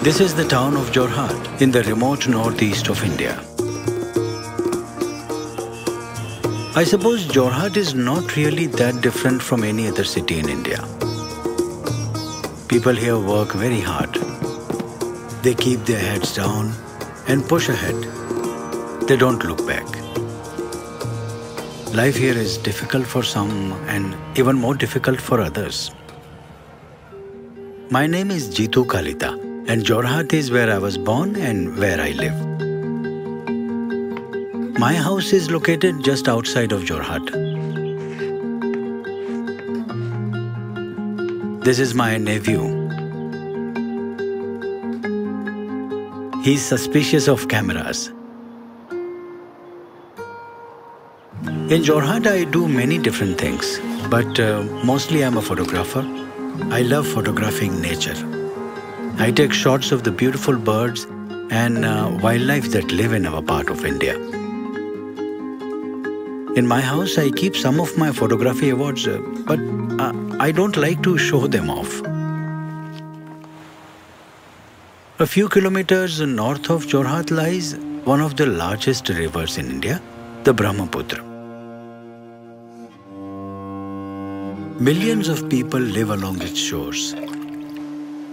This is the town of Jorhat in the remote northeast of India. I suppose Jorhat is not really that different from any other city in India. People here work very hard. They keep their heads down and push ahead. They don't look back. Life here is difficult for some and even more difficult for others. My name is Jitu Kalita, and Jorhat is where I was born and where I live. My house is located just outside of Jorhat. This is my nephew. He's suspicious of cameras. In Jorhat, I do many different things, but mostly I'm a photographer. I love photographing nature. I take shots of the beautiful birds and wildlife that live in our part of India. In my house, I keep some of my photography awards, but I don't like to show them off. A few kilometers north of Jorhat lies one of the largest rivers in India, the Brahmaputra. Millions of people live along its shores.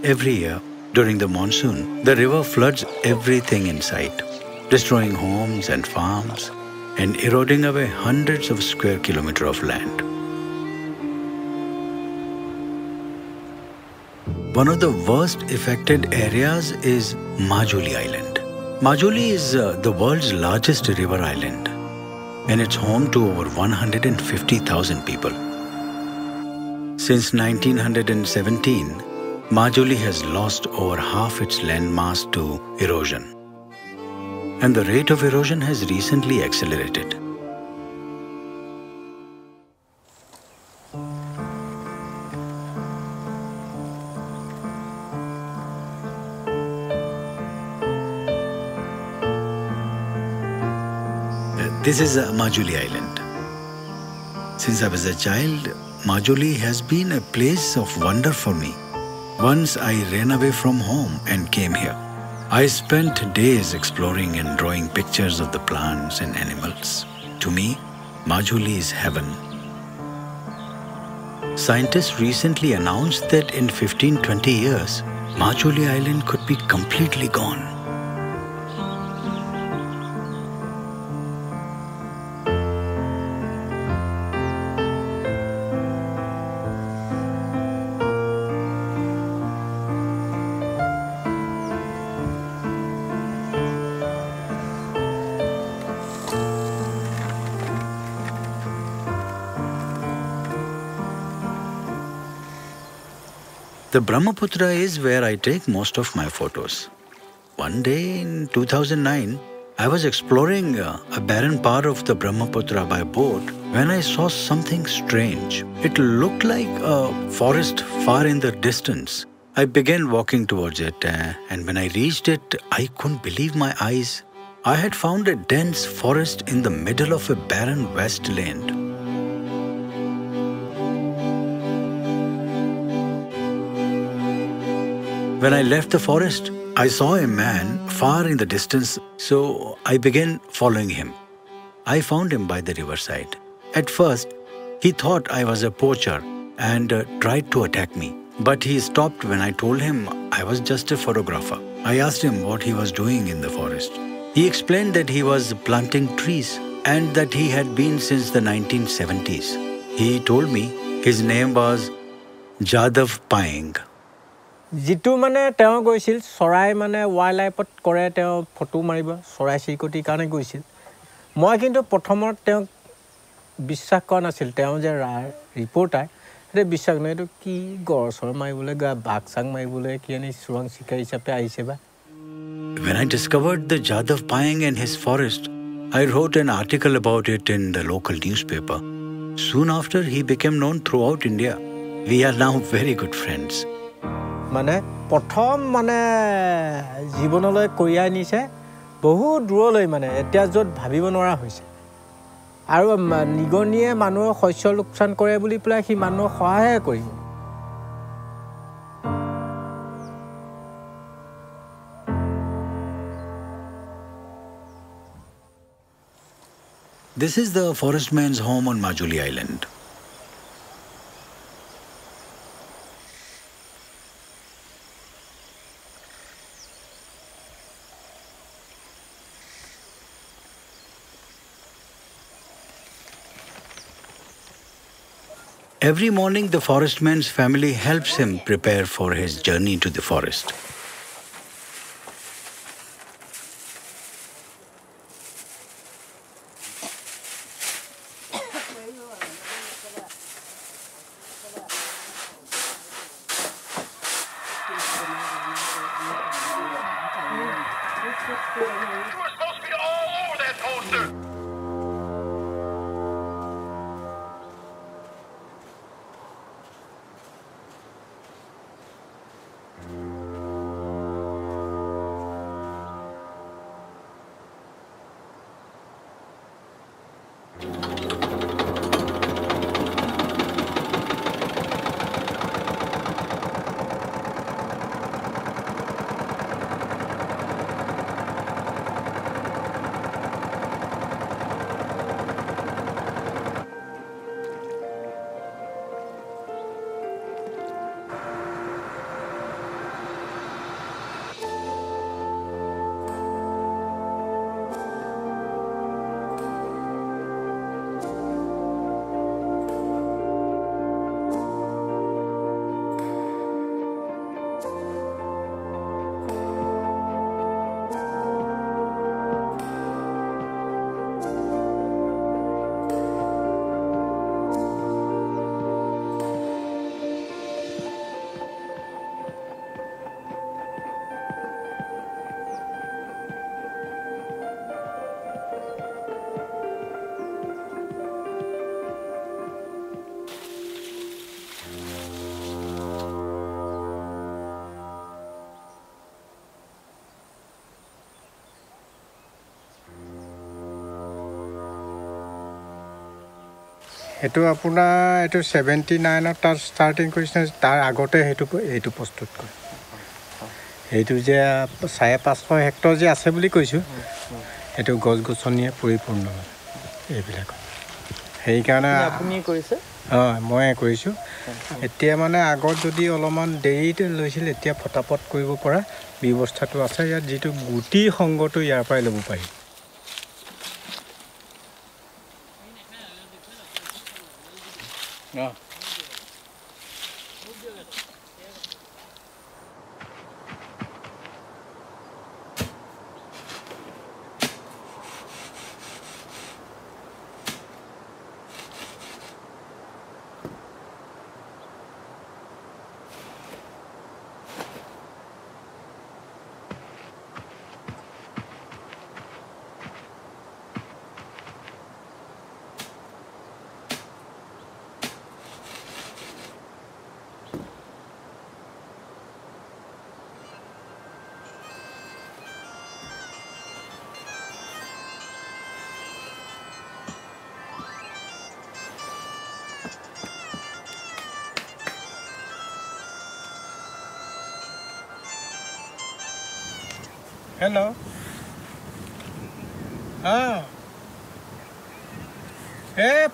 Every year, during the monsoon, the river floods everything in sight, destroying homes and farms and eroding away hundreds of square kilometers of land. One of the worst affected areas is Majuli Island. Majuli is the world's largest river island, and it's home to over 150,000 people. Since 1917, Majuli has lost over half its landmass to erosion. And the rate of erosion has recently accelerated. This is Majuli Island. Since I was a child, Majuli has been a place of wonder for me. Once I ran away from home and came here. I spent days exploring and drawing pictures of the plants and animals. To me, Majuli is heaven. Scientists recently announced that in 15-20 years, Majuli Island could be completely gone. The Brahmaputra is where I take most of my photos. One day in 2009, I was exploring a barren part of the Brahmaputra by boat when I saw something strange. It looked like a forest far in the distance. I began walking towards it, and when I reached it, I couldn't believe my eyes. I had found a dense forest in the middle of a barren wasteland. When I left the forest, I saw a man far in the distance, so I began following him. I found him by the riverside. At first, he thought I was a poacher and tried to attack me. But he stopped when I told him I was just a photographer. I asked him what he was doing in the forest. He explained that he was planting trees and that he had been since the 1970s. He told me his name was Jadav Payeng. जितु माने तेও গৈছিল সৰাই মানে wild লাইফত কৰে তেও photo মাৰিব সৰাই চিকটি কাৰণে গৈছিল মই কিন্তু প্ৰথমত তেও বিশ্বাস কৰা নাছিল তেও যে ৰিপৰ্টাৰ ৰে বিশ্বাস নাই তো কি গৰছৰ মাৰিবলে গা বাকসাং মাৰিবলে কি আনি সুৰং শিকাই হিচাপে আইছে বা When I discovered the Jadav Payeng and his forest, I wrote an article about it in the local newspaper. Soon after, he became known throughout India. We are now very good friends. মানে প্ৰথম মানে জীৱনলৈ কইয়া নিছে বহু দূৰলৈ মানে এতিয়া যত ভাবিব নোৱাৰা হৈছে আৰু নিগনিয়ে মানুহৰ শস্য লোকচান কৰে বুলি প্লাই সি মানুহক সহায় কৰিব This is the forest man's home on Majuli Island. Every morning, the forest man's family helps him prepare for his journey to the forest. এইটো আপোনাৰ এইটো 79 তাৰ ষ্টাৰ্টিং কৰিছে তাৰ আগতে এইটো প্ৰস্তুত কৰে এইটো যে 550 হেক্টৰ যে আছে বুলি কৈছোঁ এইটো গছ গছনিয়ে পৰিপূৰ্ণ এইবিলাক সেইকাৰণে আপুনি কৰিছে মই কৰিছোঁ এতিয়া মানে আগত যদি অলপমান দেৰিতে লৈছিল এতিয়া ফটাফট কৰিব পৰা ব্যৱস্থাটো আছে ইয়াত যিটো গুটি সংগটো ইয়াৰ পৰাই ল'ব পাৰি Hello.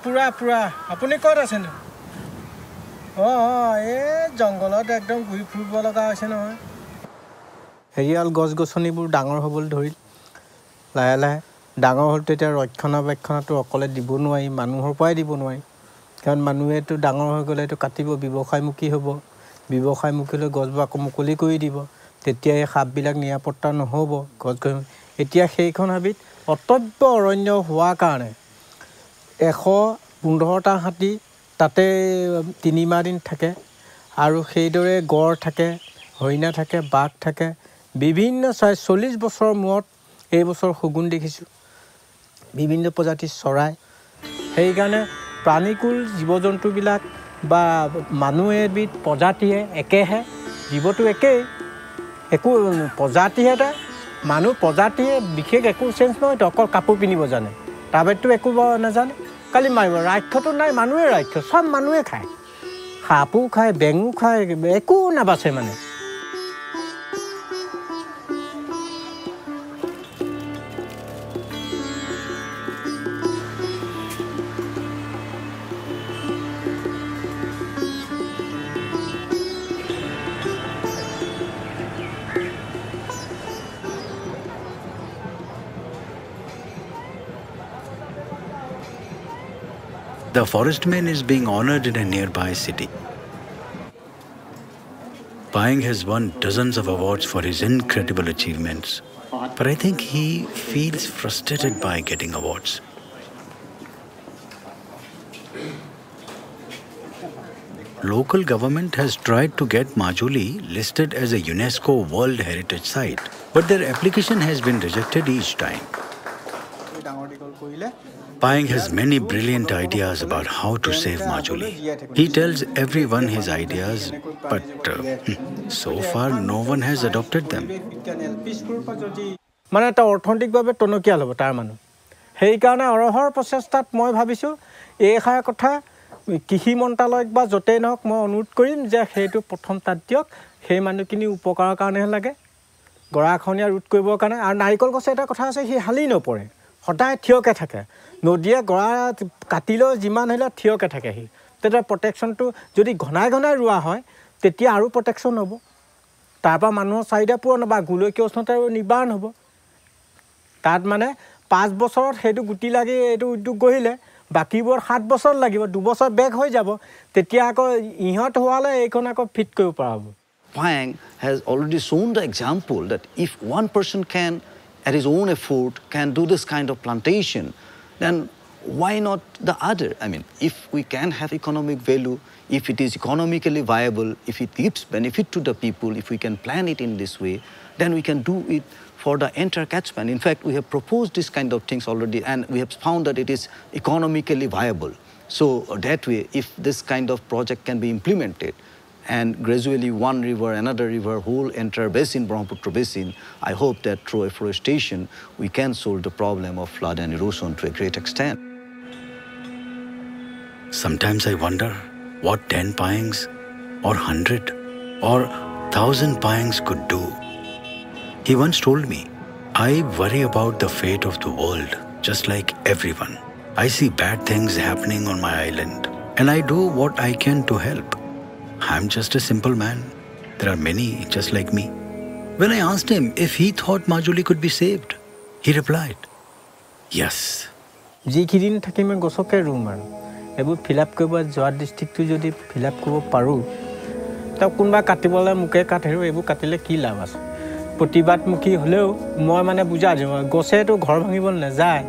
পুৰা আপুনি ক'ত আছে নো এই জংঘলত একদম ঘূৰি ফুৰিব লগা হৈছে নহয় হেৰিয়াল গছ গছনিবোৰ ডাঙৰ হ'বলৈ ধৰিল লাহে লাহে ডাঙৰ হ'ল তেতিয়া ৰক্ষণাবেক্ষণটো অকলে দিব নোৱাৰি মানুহৰ পৰাই দিব নোৱাৰি কাৰণ মানুহেতো ডাঙৰ হৈ গ'লে এইটো কাটিব ব্যৱসায়মুখী হ'ব ব্যৱসায়মুখী লৈ গছবোৰ আকৌ মুকলি কৰি দিব তেতিয়া এই সাপবিলাক নিৰাপত্তা নহ'ব গছ এতিয়া সেইখন হাবিত অটব্য অৰণ্য হোৱাৰ কাৰণে 115টা হাতী তাতে 3 মাহ দিন থাকে আৰু সেইদৰে গড় থাকে হৰিণা থাকে বাঘ থাকে বিভিন্ন 40 বছৰৰ মূৰত এই বছৰ শগুন দেখিছোঁ বিভিন্ন প্ৰজাতিৰ চৰাই সেইকাৰণে প্ৰাণীকুল জীৱ জন্তুবিলাক বা মানুহ এবিধ প্ৰজাতিয়ে একেহে জীৱটো একেই একো প্ৰজাতিহে এটা মানুহ প্ৰজাতিয়ে বিশেষ একো চেঞ্জ নহয় তো অকল কাপোৰ পিন্ধিব জানে তাৰ বাহিৰেতো একো নাজানে কালি মাৰিব ৰাক্ষসটো নাই মানুহে ৰাক্ষস সব মানুহে খায় সাপো খায় বেঙো খায় একো নাবাচে মানে The forestman is being honored in a nearby city. Payeng has won dozens of awards for his incredible achievements. But I think he feels frustrated by getting awards. Local government has tried to get Majuli listed as a UNESCO World Heritage Site, but their application has been rejected each time. Payeng has many brilliant ideas about how to save Majuli. He tells everyone his ideas, but so far no one has adopted them. মানে এটা অৰ্থনৈতিকভাৱে টনকিয়াল হ'ব তাৰ মানুহ সেইকাৰণে অৰহৰ প্ৰচেষ্টাত মই ভাবিছোঁ এইষাৰ কথা কৃষি মন্ত্ৰালয়ক বা য'তেই নহওক মই অনুৰোধ কৰিম যে সেইটো প্ৰথম তাত দিয়ক সেই মানুহখিনি উপকাৰৰ কাৰণেহে লাগে গৰাখহনীয়া ৰোধ কৰিবৰ কাৰণে আৰু নাৰিকল গছে এটা কথা আছে সি হালি নপৰে সদায় থিয়কে থাকে নদীয়ে গৰা কাটিলেও যিমান হ'লে থিয়কে থাকে সি তেতিয়া প্ৰটেকশ্যনটো যদি ঘনাই ঘনাই ৰোৱা হয় তেতিয়া আৰু প্ৰটেকশ্যন হ'ব তাৰপৰা মানুহৰ চাহিদা পূৰণ বা গোলকীয় উষ্ণতা নিবাৰণ হ'ব তাত মানে 5 বছৰত সেইটো গুটি লাগি এইটো উদ্যোগ গঢ়িলে বাকিবোৰ 7 বছৰ লাগিব 2 বছৰ বেক হৈ যাব তেতিয়া আকৌ ইহঁত হোৱালে এইখন আকৌ ফিট কৰিব পৰা হ'ব Payeng has already shown the example that if one person can at his own effort can do this kind of plantation then why not the other I mean if we can have economic value if it is economically viable if it gives benefit to the people if we can plan it in this way then we can do it for the entire catchment. In fact, we have proposed this kind of things already and we have found that it is economically viable. So that way, if this kind of project can be implemented and gradually one river, another river, whole entire basin, Brahmaputra basin, I hope that through afforestation, we can solve the problem of flood and erosion to a great extent. Sometimes I wonder what 10 Payengs or 100 or 1,000 Payengs could do. He once told me, I worry about the fate of the world, just like everyone. I see bad things happening on my island, and I do what I can to help. I'm just a simple man. There are many just like me. When I asked him if he thought Majuli could be saved, he replied, yes. যিকেইদিন থাকিম গছকে room আৰু এইবোৰ fill up কৰিব যোৱা ডিষ্ট্ৰিক্টটো যদি fill up কৰিব পাৰোঁ তাক কোনোবা কাটিবলৈ মোকে কাটিলোঁ এইবোৰ কাটিলে কি লাভ আছে প্ৰতিবাদমুখী হ'লেও মই মানে বুজা দিওঁ গছেতো ঘৰ ভাঙিব নাযায়